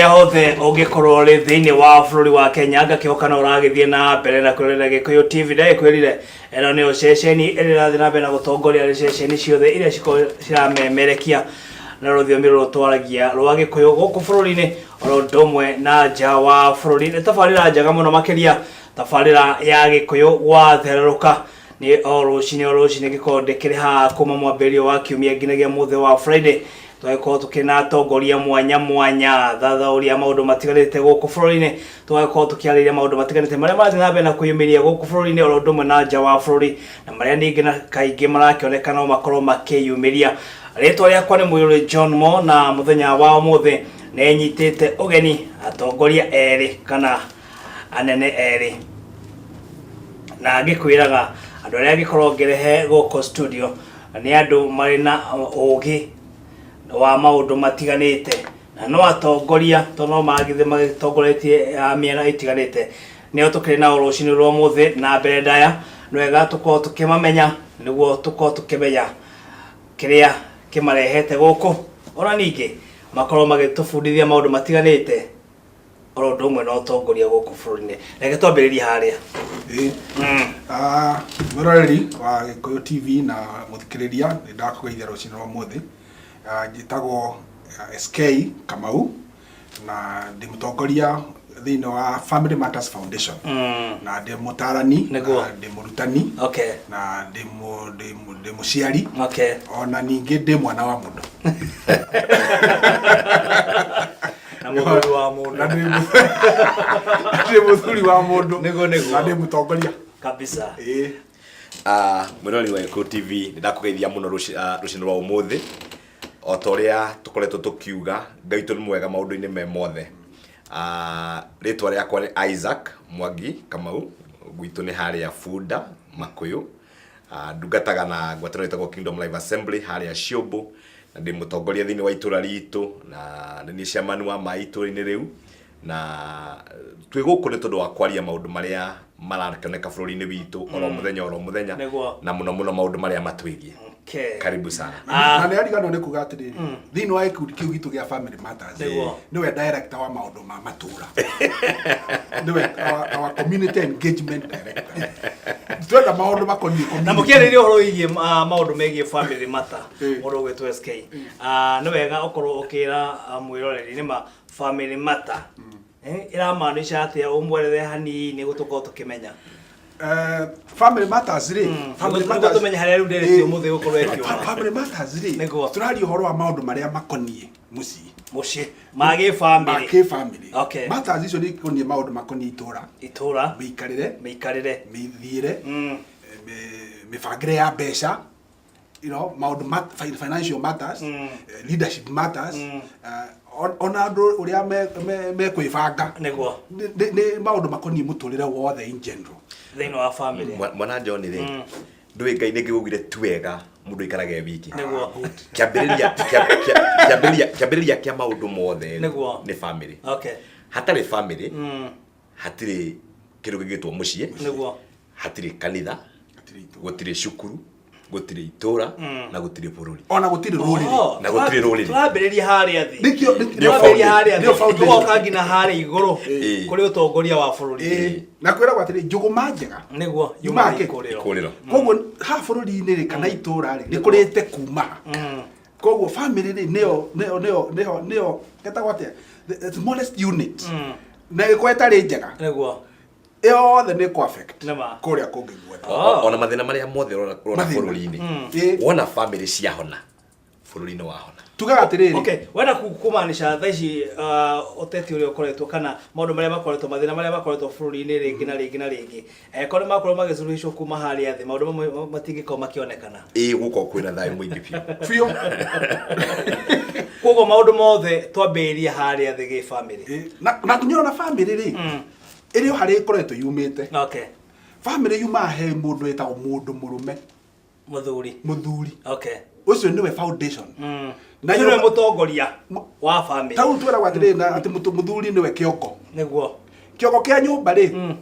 he hothe ungikorwo ri thiini wa bururi wa Kenya ngakihokana uragithie na mbere na kurera Gikuyu Tv dai kwirire eno ni ceceni irira thina mbere na gutongoria ri ceceni ciothe iria ciramemerekia na rũthiomi rũtwaragia rwa Gikuyu gũkũ bũrũri-inĩ oro ndomwe na nja wa bũrũri. Nĩ tabarira njega mũno makĩria, tabarira ya Gikuyu gwathereruka ni rũcinĩ gĩkonde kĩrĩ haha kuma mwambĩrĩrio wa kiumia nginyagia mũthĩ wa Friday. Twakorwo tukina atongoria mwanya thathaũria maũndũ matiganĩte gũkũ bũrũri-inĩ, twakorwo tukiarĩrĩria maũndũ matiganĩte marĩa marathiĩ na mbere na kwĩyumĩria gũkũ bũrũri-inĩ oro ũndũ ũmwe na nja wa bũrũri, na marĩa ningĩ na kaingĩ marakĩoneka no makorwo makĩyumĩria. Rĩtwa rĩakwa nĩ muiruri johnmo, na mũthenya wa ũmũthĩ nĩ nyitĩte ũgeni atongoria erĩ kana anene erĩ, na ngĩkwĩraga andũ arĩa ngĩkorwo ngĩrehe gũkũ studio nĩ andũ marĩ na ũgĩ wa maũndũ matiganĩte, na no atongoria to no magithe magĩtongoretie mĩena ĩtiganĩte. Nĩo tũkĩrĩ nao rũcinĩ rwa ũmũthĩ na mbere ndaya nĩ wega tũkorwo tũkĩmamenya nĩguo tũkorwo tũkĩmenya kĩrĩa kĩmarehete gũkũ, ona ningĩ makorwo magĩtũbundithia maũndũ matiganĩte oro ũndũ ũmwe na ũtongoria gũkũ bũrũri-inĩ. Reke twambĩrĩrie harĩa. Mũroreri wa Gikuyu TV na mũthikĩrĩria, nĩ ndakũgeithia rũcinĩ rwa ũmũthĩ. Njĩtagwo SK Kamau na ndĩ mũtongoria thĩinĩ wa Family Matters Foundation, na ndĩ mũtarani na ndĩ mũrutani na ndĩ mũciari ona ningĩ ndĩ mwana wa mũndũ na mũthuri wa mũndũ na ndĩ mũthuri wa mũndũ na ndĩ mũtongoria kabisa. Mũrori wa Gikuyu TV nĩ ndakũgeithia mũno rũcinĩ rwa ũmũthĩ. O ta ũrĩa tũkoretwo tũkiuga, Ngai nĩ mwega maũndũ-inĩ me mothe. Rĩtwa rĩakwa nĩ Isaac Mwangi Kamau, gwitũ nĩ harĩa Bunda Makuyu, ndungataga na ngwatanĩro ĩtagwo Kingdom Life Assembly harĩa Ciũmbũ, na ndĩ mũtongoria thĩinĩ wa itũra ritũ, na nĩ ciamani wa ma itũra-inĩ rĩu, na twĩ gũkũ nĩ tondũ wa kwaria maũndũ marĩa marakĩoneka bũrũri-inĩ witũ oro mũthenya na mũno maũndũ marĩa matwĩgiĩ. Karibu sana. Na nĩ ariganĩrwo nĩ kuga atĩrĩrĩ, thĩinĩ wa gĩkundi kĩu gitũ gĩa Family Matters nĩwe director wa maũndũ ma matũra, nĩwe our community engagement director. Twenda maũndũ makoniĩ community. Na mũkĩarĩrĩria ũhoro wĩgiĩ maũndũ megiĩ Family Matter mũndũ ũgwĩtwo SK, nĩ wega ũkorwo ũkĩra mwĩroreri nĩma Family Matter ĩramaanisha atĩa, ũmwerethe hanini nĩguo tũkorwo tũkĩmenya. Family Matters ri Family Matters tumenya harĩa rĩu ndĩrĩtio mũthĩ gũkorwo ĩkiuma. Family Matters ri tũraria ũhoro wa maũndũ marĩa makoniĩ mũciĩ ma gĩ-family. Matters icio nĩ ikoniĩ maũndũ makoniĩ itũra, mĩikarĩre, mĩthiĩre, mĩbangĩre ya mbeca, maũndũ financial matters, leadership matters, ona andũ ũrĩa mekwĩbanga nĩ maũndũ makoniĩ mũtũrĩre wothe in general thĩinĩ wa family. Mwana John rĩ, ndũĩ Ngai nĩ ngĩgũgire tu wega mũndũ aikarage wiki. Kĩambĩrĩria kĩa maũndũ mothe nĩ family. Hatarĩ family hatirĩ kĩndũ gĩgĩtwo mũciĩ, hatirĩ kanitha, gũtirĩ cukuru, gũtirĩ itũra na gũtirĩ bũrũri, ona gũtirĩ rũrĩrĩ. Twambĩrĩria harĩa thĩ tũgoka nginya harĩa igũrũ kũrĩ ũtongoria wa bũrũri, na kwĩragwo atĩrĩ njũgũma njega nĩguo yumaga ikũrĩro. Koguo ha bũrũri-inĩ rĩ kana itũra rĩ nĩ kũrĩte kuma. Koguo family rĩ nĩyo getagwo atĩa, the smallest unit, na ĩkorwo ĩtarĩ njega yothe nĩ kũ-affect kũrĩa kũngĩ guothe. Ona mathĩna marĩa mothe ũrona bũrũri-inĩ, wona family ciahona bũrũri-inĩ wahona. Tugaga atĩrĩrĩ, wenda kumaanisha thaa ici ũteti ũrĩa ũkoretwo kana maũndũ marĩa makoretwo, mathĩna marĩa makoretwo bũrũri-inĩ rĩngĩ na rĩngĩ, korwo makorwo magĩcurũhĩcwo kuma harĩa thĩ, maũndũ mamwe matingĩkorwo makĩonekana. Gũkorwo kwĩna thayũ mũingĩ biũ. Koguo maũndũ mothe twambĩrĩria harĩa thĩ gĩ-family. Na kũnyona family rĩ ĩrĩ o harĩa ĩkoretwo yumĩte. Family yumaga he mũndũ wĩtagwo mũndũ mũrũme, mũthuri. Ũcio nĩwe foundation. Na nĩwe mũtongoria wa family. Tau twĩragwo atĩrĩrĩ atĩ mũthuri nĩwe kĩongo. Kĩongo kĩa nyũmba rĩ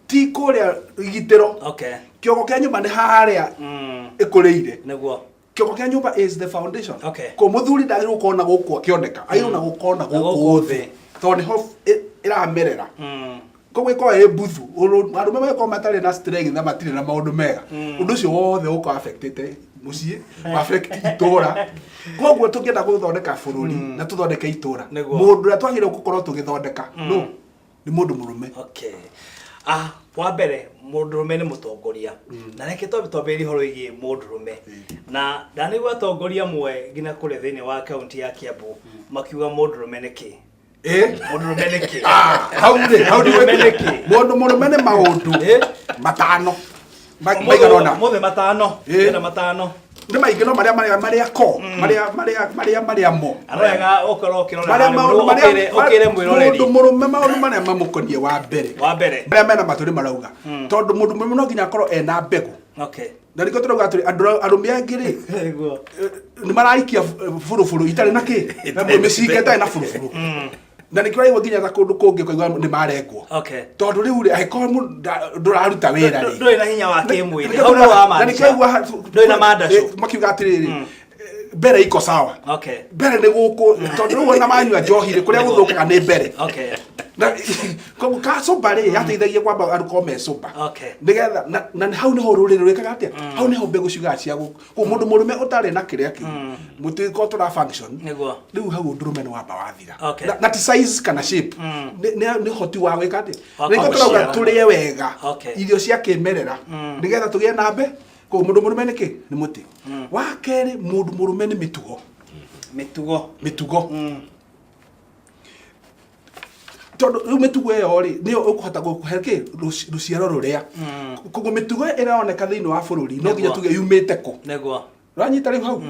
ti kũrĩa igitĩro. Kĩongo kĩa nyũmba nĩ harĩa ĩkũrĩire. Kĩongo kĩa nyũmba is the foundation. Ko mũthuri ndagĩrĩirwo gũkorwo na gũkũ akĩoneka, agĩrĩirwo na gũkorwo na gũkũ thĩ to ni ho iramerera koguo iko buthu andu memeko matari na strength na matire na maundu mega undu cio wothe uko affected mucie affect itora koguo tukienda guthondeka bururi na tuthondeke itora mundu ra twagire gukorwo tugithondeka no ni mundu murume. Okay, wa mbere mundurume ni mutongoria na reke twambiri horo igi mundurume na ndanigwa atongoria mwe ngina kure thiini wa county ya Kiambu makiuga mundurume ni ki mundurume ni ki hau mundu murume ni maundu matano maigarona mothe matano na matano ni maingĩ no maria ko maria mo arega okoro kirona okire mwiroreri mundu murume maundu maria mamukonie wa mbere maria mena maturi marauga tondu mundu murume no nginya korwo ena mbegu. Okay, na riko turauga aturi arumi angiri ni maraikia furufuru itari na ki na micike itari na furufuru na nikira igo nginya kundu kungi koigwa ni marengwo. Okay, tondu riu ri aiko nduraruta wira ri ndoi na hinya wa kimwili au no wa na nikira ndoi na mandasho makiuga atiriri mbere iko sawa. Okay, mbere ni guku tondu riu na manyua njohi ri kuria guthukaga ni mbere. Okay, na koguo kacuba ri yateithagia kwamba aruko mecuba. Okay, nigetha na hau niho ruriri rwikaga atia hau niho mbegu ciugaga cia ku mundu murume utari na kiria ki mutiko tura function niguo riu hau ndurume ni wamba wathira. Okay, na ti size kana shape ni hoti wa gwika atia niko turauga turie wega irio cia kimerera nigetha tugie na mbe ku mundu murume ni ki ni muti wa keri mundu murume ni mitugo tondu riu mitugo iyo ri ni ukuhota gukuhe ki ruciaro ruria koguo mitugo iraoneka thiini wa bururi no nginya tuge yumite ku niguo ranyita riu hau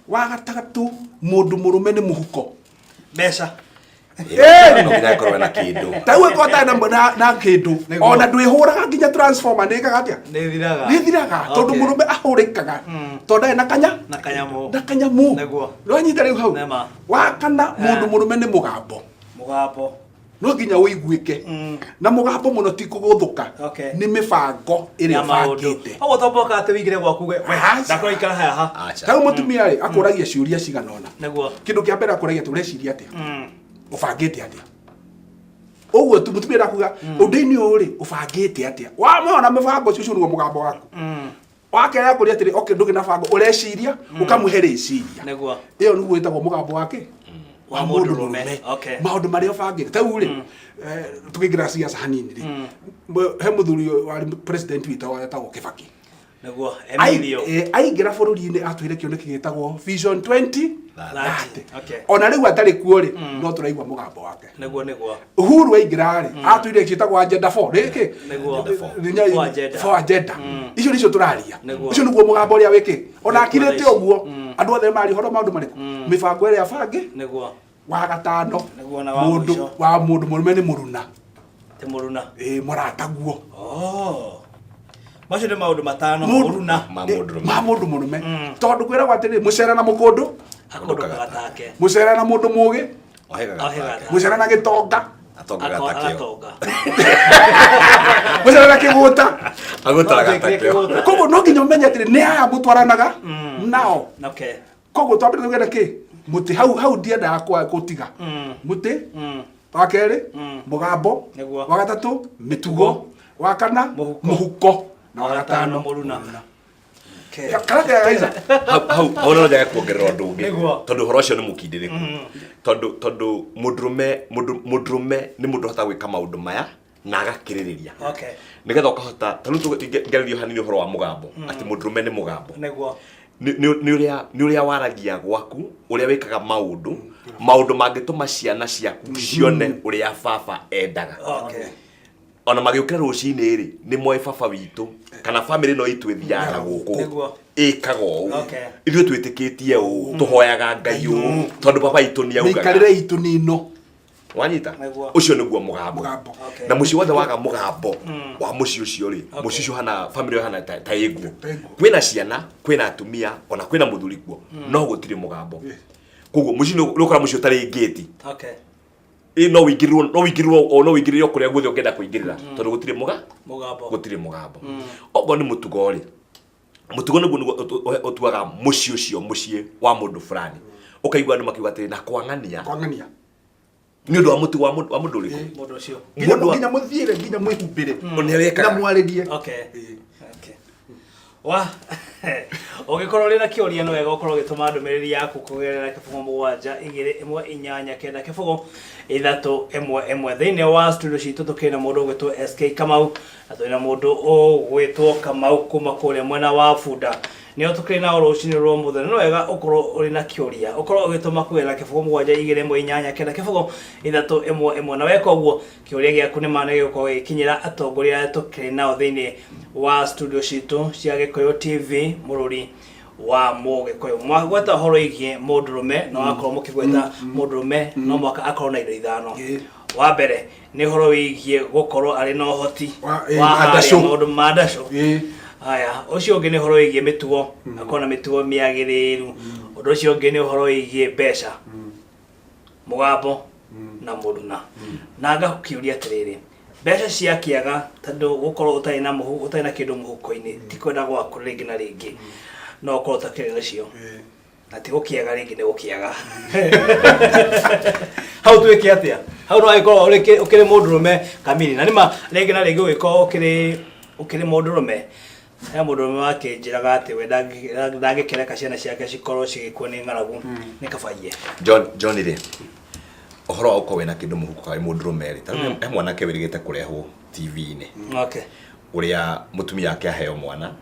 wa gatagatu mundu murume ni muhuko mbeca no nginya korwo na kindu tawe ko ta na kindu ona ndwihuraga nginya transformer ni kaga ni thiraga tondu murume ahurikaga tondu na kanyamu niguo ranyita riu hau wa kana mundu murume ni mugambo no nginya uiguike na mugambo muno ti kuguthuka ni mibango iri bangite ogo tomboka ate wigire gwaku we ndakora ikara haha tawe mutumia ri akuragia ciuria ciganona niguo kindu kia mbere akuragia tureciria atia ubangite atia oguo mutumia ndakuga undu-ini uri ubangite atia wa mona mibango ciucio niguo mugambo waku wakera kuria atiri okay ndugi na bango ureciria ukamuhe riciria niguo iyo niguo itagwo mugambo wake wa mundu murume. Okay, maundu maria ubangite tau ri tukigira siasa hanini ri he muthuri wa president witũ etagwo Kibaki niguo Emilio aingira bururi-ini atwire kioneki gitagwo Vision 2030. Okay, ona riu atari kuo ri no turaigua mugambo wake niguo Uhuru aingira ri atwire gitagwo agenda 4 riki niguo for agenda icio nicio turaria icio niguo mugambo uria wiki ona akirite uguo andu othe mari horo maundu mariku mibango iri abangi niguo wa gatano niguo na wa mundu murume ni muruna te muruna murataguo macio ni maundu matano muruna ma mundu murume tondu kwiragwo atiri mucera na mukundu akundukaga take mucera na mundu mugi mucera na gitonga atongaga takio mucera na kiguta agutaraga takio koguo no nginya umenye atiri ni aya mutwaranaga nao. Okay, koguo twambire tugenda ki muti hau ndiendaga kwa gutiga muti wa keri mugambo wa gatatu mitugo wa kana muhuko na wa gatano muruna. Karaga gaiza hau no njaga kuongerera undu ungi tondu horo ucio ni mukindiriku tondu mudrume ni mundu hota gwika maundu maya na agakiririria. Okay, nigetha ukahota tanu tugererio hanini horo wa mugambo ati mudrume ni mugambo niguo ni uria waragia gwaku uria wikaga maundu mangituma ciana ciaku cione uria baba endaga. Okay, ona magiukira rucini ri ni moe baba witu kana family no itu ithiaga guku ikaga uu ithuĩ twitikitie uu tuhoyaga Ngai uu tondu baba itu ni augaga mikarire itu nino wanyita ucio niguo mugambo na muci wothe waga mugambo wa muci ucio ri muci ucio hana family hana ta iguo kwina ciana kwina atumia ona kwina muthuri kuo no gutiri mugambo koguo muci nukora muci utari ngeti. Okay, no wigirirwo kuria guothe ungenda kuingirira tondu gutiri mugambo ogo ni mutugo ri mutugo niguo utuaga muci wa mundu fulani ukaigua andu makiuga atiri na kwang'ania ni ndo amuti wa mundu ri mundu cio nginya muthiire nginya mwihumbire na mwaririe okay wa ugikorwo rina kiuria no wega ukorwo gituma ndumiriri yaku kugerera kifungo 7 2 1 8 9 kifungo 3 1 1 thiini wa studio citu tukina mundu gwitwo SK Kamau na twina mundu gwitwo Kamau kuma kuria mwena wa Bunda nio tukina oro ucini ro muthenya no wega ukorwo uri na kiuria ukorwo ugituma kugerera kifungo 7 2 1 8 kifungo 3 1 1 na weka uguo kiuria giaku ni maana giko gikinyira atongoria tukina thiini wa studio citu cia Gikuyu TV Bururi wa Mugikuyu mwagweta horo igie mundurume no akorwo mukigweta mundurume no mwaka akorwo na indo ithano wa mbere ni horo igie gukorwo ari no hoti wa mundu madasho aya ucio ungi ni horo igie mitugo akona mitugo miagiriru undu ucio ungi ni horo igie mbeca mugambo na muruna naga kiuria atiriri mbeca cia kiaga tondu gukorwo utai na muhu utai na kindu muhuko-ini ti kwenda gwaku ringi na ringi no ukorwo utakiri nacio na ti gukiaga ringi ni gukiaga hau twike atia hau no aikorwo ukiri mundurume kamili na nima ringi na ringi ugikorwo ukiri mundurume ya mundurume wake njiraga ati we ndangikireka ciana ciake cikorwo cigikuo ni ng'aragu ni kabaie John ri ohoro uko wena kindu muhuko kai mundurume ri taru mwanake wirigite kurehwo TV-ini uria mutumia yake aheo mwana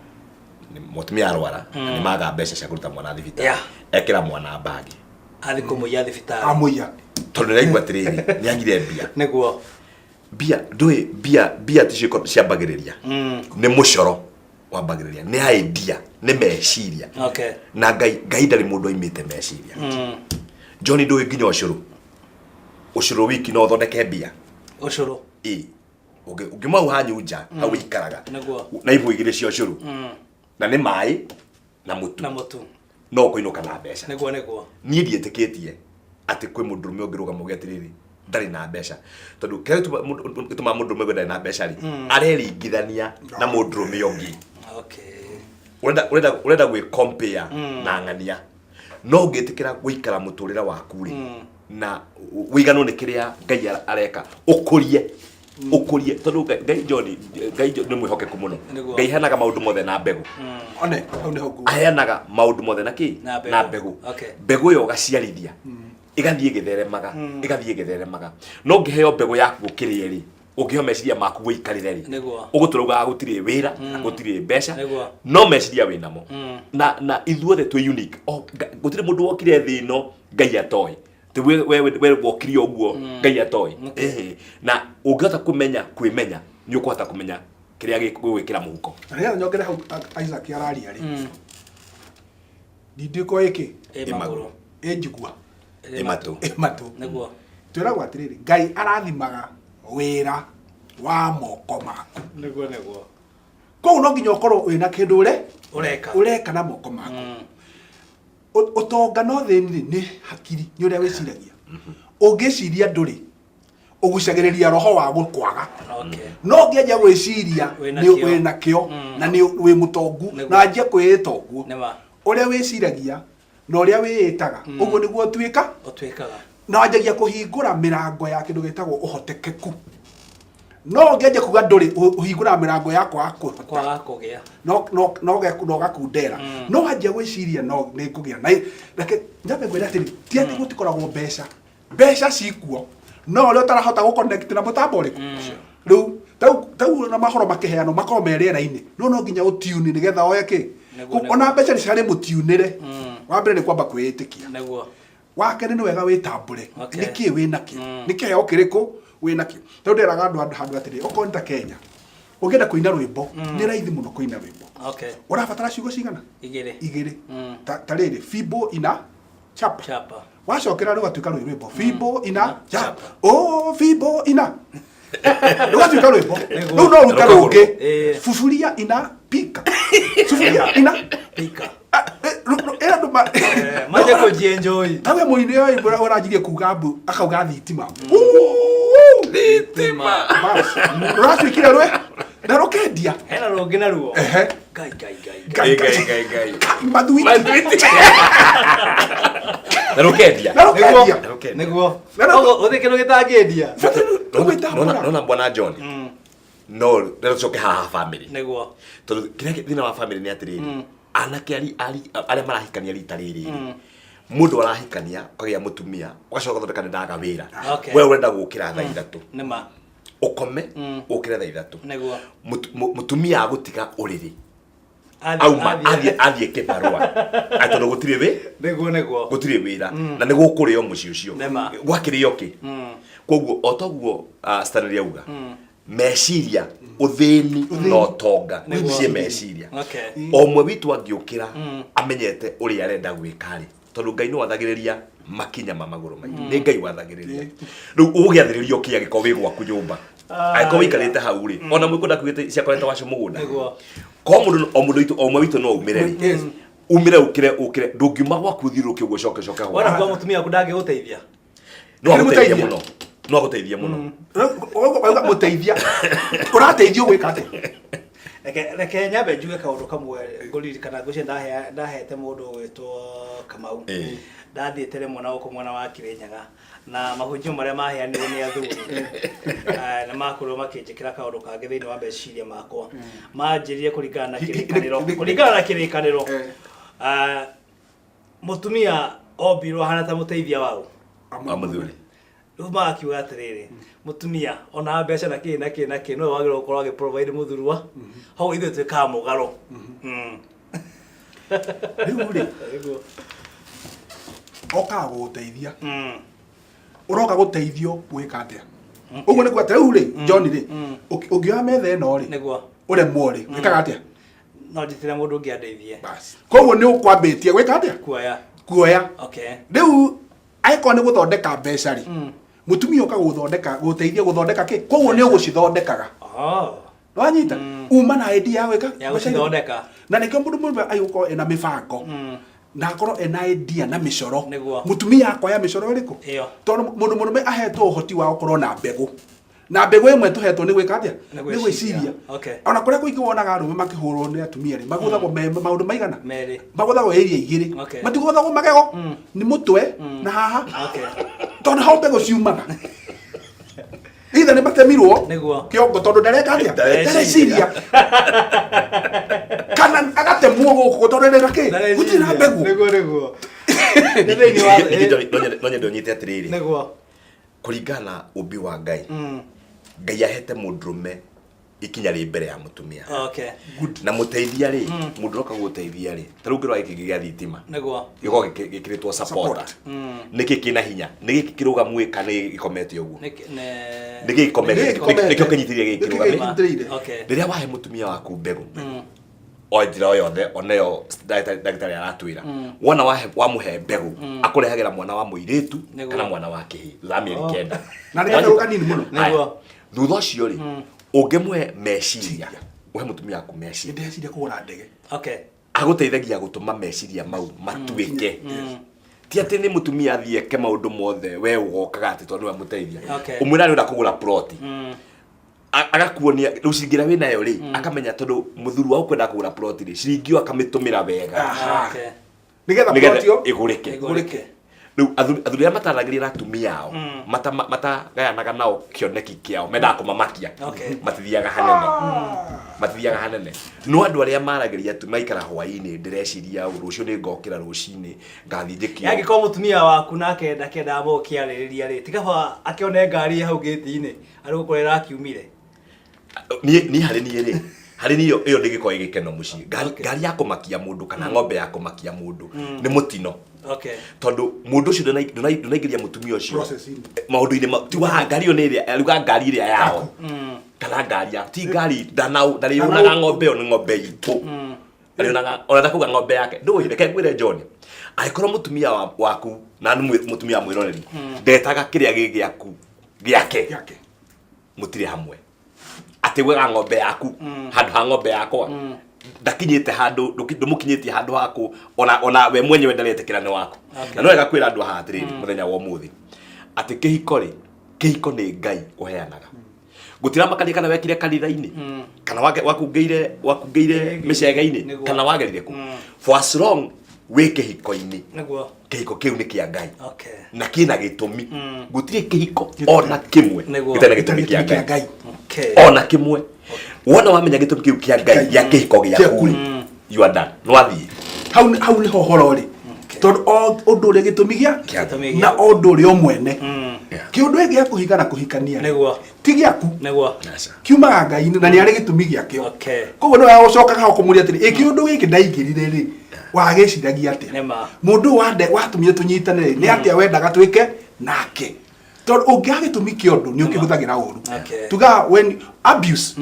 ni mutumia arwara ni maga mbeca cia kuruta mwana thibitari ekira mwana bagi athi kumuya thibitari amuya tondu raigwa atiriri ni angire mbia niguo mbia tishiko ciambagiriria ni mucoro wambagiriria ni idea ni meciria na ngai ndari mundu aimite meciria John ndui nginya ucuru wiki no thondeke mbia ucuru ungimau hanyu nja hau ikaraga na ibu igire cio ucuru na ni mai na mutu no kuinuka na mbeca niguo nie ndietikitie ati kwi mundurume ungiruga mugi atiriri ndari na mbeca tondu kero ituma mundurume ndari na mbeca ri areringithania na mundurume ungi urenda gwi compare na ng'ania no ngitikira guikara muturira waku ri na wigano ni kiria ngai areka ukurie tondu ngai ni mwihokeku muno ngai hanaga maundu mothe na mbegu aheanaga maundu mothe na ki na mbegu mbegu yo gaciarithia igathie githeremaga no ngiheo mbegu yaku gukirie ri ungiheo meciria maku guikarire ri uguturuga gutire wira gutire mbeca no meciria winamo na ithuothe twi unique gutire mundu wokire thino ngai atoy we wokiri oguo ngai atoy na ungihota kwimenya ni ukuhota kumenya kiria gigwikira muhuko aria nyongere hau Isaac araria ri ndiko iki maguru njigua imatu niguo twira gwatiriri ngai arathimaga wira wa moko maku niguo ko no nginya ukorwo wina kindu ureka na moko maku utonga no thini ni hakiri ni uria wiciragia ungiciria nduri ugucagiriria roho wa gukwaga no nginya gwiciria ni wina kio na ni wi mutongu na nje kwita uguo uria wiciragia na uria wiitaga uguo niguo twikaga na anjagia kuhingura mirango ya kindu gitagwo uhotekeku no ngeje kuga nduri uhingura mirango yakwa kwa kugia no gakundera no anjia gwiciria no ni kugia na reke njabe ngwira atiri ti ati gutikoragwo mbeca cikuo no rio tarahota guconnect na mutambo riku riu tau na mahoro makiheano makoro meriera-ini no nginya utune nigetha oyeke ona mbeca ni cari mutiunire wa mbere ni kwamba kwitikia wa kene ni wega witambure niki wina ki niki heo kiriku wina ki tondu nderaga andu atiri okonta Kenya ugenda kuina rwimbo ni raithi muno kuina rwimbo urabatara ciugo cigana igiri ta riri fibo ina chapa wacokera rugatuika rwimbo fibo ina chapa fibo ina rugatuika rwimbo riu no ruta rungi fufuria ina pika sufuria ina pika andu maje ko jienjoy nawe muine oi urajirie kuga mbu akauga thitima bas rasu kile rwe na rokendia hena rongi na ruo gai madui Na rukendia. Niguo. Ogo uthikiro gitangendia. No bwana John. No, rero coke haha family. Niguo. Tondu kiria thina wa family ni atiriri. Anake ari marahikania rita riri. Mundu arahikania ukagia mutumia ugacoka thondeka ndaga wira. Wewe urenda gukira thaa 3. Nima. Ukome ukira thaa 3. Niguo. Mutumia agutiga uriri. Athie kibarua. Atondo gutire we? Niguo. Gutire wira. Na niguo kurio muci ucio. Gwakirio ki? Koguo otoguo standard yauga. Meciria uthini no tonga cie meciria. Omwe witu angiukira amenyete uri arenda gwikari. Tondu Ngai no wathagiriria makinya maguru maingi. Ni Ngai wathagiriria. Riu ugiathiririo kia giko wi gwaku nyumba. Aiko wikarite hau ri. Ona mwikunda kwite cia koreta wacu mugunda. Ko mundu itu omwe witu no umire. Umire ukire ndungiuma gwaku thiruke uguo coke gwa. Wana kwa mutumia kundange guteithia. No aguteithia muno. No aguteithia muno. Ogo muteithia. Urateithio gwika ate? Reke nyambe njuge kaundu kamwe nguririkana gucie ndahete mundu witwo Kamau. Ndathiĩte rĩmwe na gũkũ mwena wa Kirinyaga na mahunjio marĩa maheanirwo nĩ athuri na makorwo makĩnjĩkĩra kaũndũ kangĩ thĩinĩ wa meciria makwa manjĩrire kũringana na kĩrĩkanĩro mũtumia ombirwo hana ta mũteithia wao amuthuri rĩu magakiuga atĩrĩrĩ mũtumia ona mbeca na kĩ no wagĩrĩirwo gũkorwo agĩ-provide mũthurwa hau ithuĩ twĩkaga mũgarũ rĩu rĩ okaga guteithia uroka guteithio gwika atia uguo ni gwate riu ri John ri ungioya metha eno ri niguo uremwo ri wikaga atia no nditire mundu ngiandeithie bas koguo ni ukwambitie gwika atia kuoya okay riu aiko ni guthondeka mbeca ri mutumia uka guthondeka guteithia guthondeka ki koguo ni ugucithondekaga no anyita uma na idea ya gwika gucithondeka na nikio mundu ayuko ena mibango na akorwo ena idea na micoro mutumia akoya micoro iriku tondu mundu murume ahetwo uhoti wa gukorwo na mbegu imwe tuhetwo ni gwika atia ni gwiciria ona kuria kuingi wonaga arume makihurwo ni atumia ri maguthagwo maundu maigana maguthagwo area igiri matiguthagwo magego ni mutwe na haha tondu hau mbegu ciumaga ithe ni matemirwo kiongo tondu ndareka atia ndareciria kana agatemwo guku tondu ndareka ki gutira mbegu niguo nonye ndonyite atiriri niguo kuringana ubi wa Ngai Ngai ahete mundurume ikinya ri mbere ya mutumia na muteithia ri mundu roka guteithia ri tarungirwa iki gya thitima niguo giko gikiritwo support niki kina hinya niki kiruga mwika ni gikomete uguo niki gikomete nikio kinyitirie gikiruga riria wahe mutumia waku mbegu oithira yothe oneyo ndagitari aratwira wona wamuhe mbegu akurehagira mwana wa muiritu kana mwana wa kihi thamieri kenda na ndio kanini muno niguo thutha ucio ri ungimwe meciria uhe mutumia aku meciria ndeciria kugura ndege aguteithagia gutuma meciria mau matuike ti ati ni mutumia athieke maundu mothe we ugokaga ati tondu we muteithia umwira ni kugura plot agakuonia rucingira wina yo ri akamenya tondu muthuru wa ukwenda kugura plot ri ciringio akamitumira wega nigetha plot yo igurike riu athuri mataragirira atumia ao matagayanaga nao kioneki kiao menda kumamakia matithiaga hanene no andu aria maragiria atumia ikara hwaini ndireciria rucio ni ngokira rucini ngathindikio yagiko mutumia waku nake ndakenda abo kiaririria ri tikaba akione ngari hau gate-ini ari gukorera akiumire ni hari ni iyo ndigiko igikeno muci ngari ya kumakia mundu kana ng'ombe ya kumakia mundu ni mutino tondu mundu ucio ndonaigiria mutumia ucio maundu-ini ti wa ngari yo ni iria aruga ngari iria yao kana ngari ya ti ngari ndarionaga ng'ombe yo ni ng'ombe itu arionaga ona kuga ng'ombe yake ndui reke ngwire John aikorwo mutumia waku na mutumia mwiroreri ndetaga kiria gigiaku giake mutire hamwe ati wega ng'ombe yaku handu ha ng'ombe yakwa ndakinyite handu ndumukinyitie handu haku ona we mwenyewe ndaretekera ni waku na no wega kwira andu ha atiriri muthenya wa umuthi ati kihiko ni Ngai uheanaga gutira makani kana wekire kanitha-ini kana wakungeire micege-ini kana wagerire ku for as long wä kä hiko-inä Niguo. kä hiko kä u nä kä a Ngai Okay. na kä na gä tå mi gå tirä kä hiko ona kä mwe Niguo. gä tarä na gä tå mi kä a Ngai Okay. ona kä mwe wona wamenya gä tå mi kä u kä a Ngai gä a kä hiko gä aku you are done no athiä hau nä ho horo rä tondå o å ndå å rä a gä tå mi gä na o ndå å rä o mwene kä å ndå ä gä a kå hika na kå hikania Niguo. ti gä aku Niguo. kiumaga Ngai-inä na nä arä gä tå mi gä akä o Okay. koguo nä wega gå cokaga ho kå må ria atä rä ä kä å ndå gä kä ndaingä rire rä wagä ciragia atä Nĩma. må ndå watå mire tå nyitane rä nä atä a wendaga twä ke nake tondå å ngä ha gä tå mi kä å ndå nä å kä hå thagä ra å ru Okay. tuga when abuse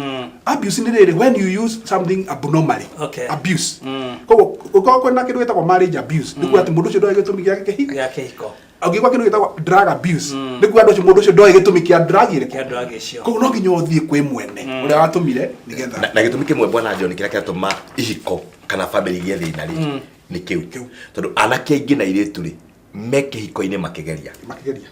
abuse nä rä rä when you use something abnormally Okay. abuse koguo å kwena kä ndå gä tagwo marriage abuse nä kuga atä må ndå å cio ndoä gä tå mi gä ake kä hi Gä kihiko. angä kwa kä ndå gä tagwo drug abuse nä kuga andå å cio må ndå å cio ndoä gä tå mi kä a drug ä rä Kä andå agĩcio. koguo no nginya å thiä kwä mwene å rä a watå mire nä getha na gä tå mi kä mwe bwana John kä rä a kä ratå ma ihiko kana bamä gä thä na rä nä kä u tondå anake aingä na irä tu rä me kä hiko-inä makä geria makä geria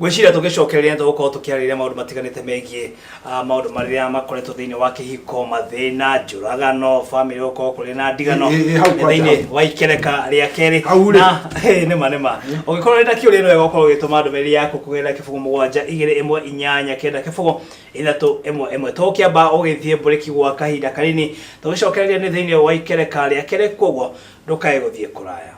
Gwiciria tugicokereria tugukorwo tukiarĩrĩria maũndũ matiganĩte megiĩ maũndũ marĩa makoretwo thĩinĩ wa kĩhiko, mathĩna, njũragano, family gũkorwo kũrĩ na ndigano thĩinĩ wa ikereka rĩa kerĩ na nĩma ũngĩkorwo rĩna kĩũria nĩ wega gũkorwo ũgĩtũma ndũmĩrĩri yaku kũgerera kĩbũgũ 712-883-111 tũgũkĩamba ũgĩthiĩ mbũrĩki gwa kahinda kanini tũgĩcokereria nĩ thĩinĩ wa ikereka rĩa kerĩ koguo ndũkae gũthiĩ kũraya.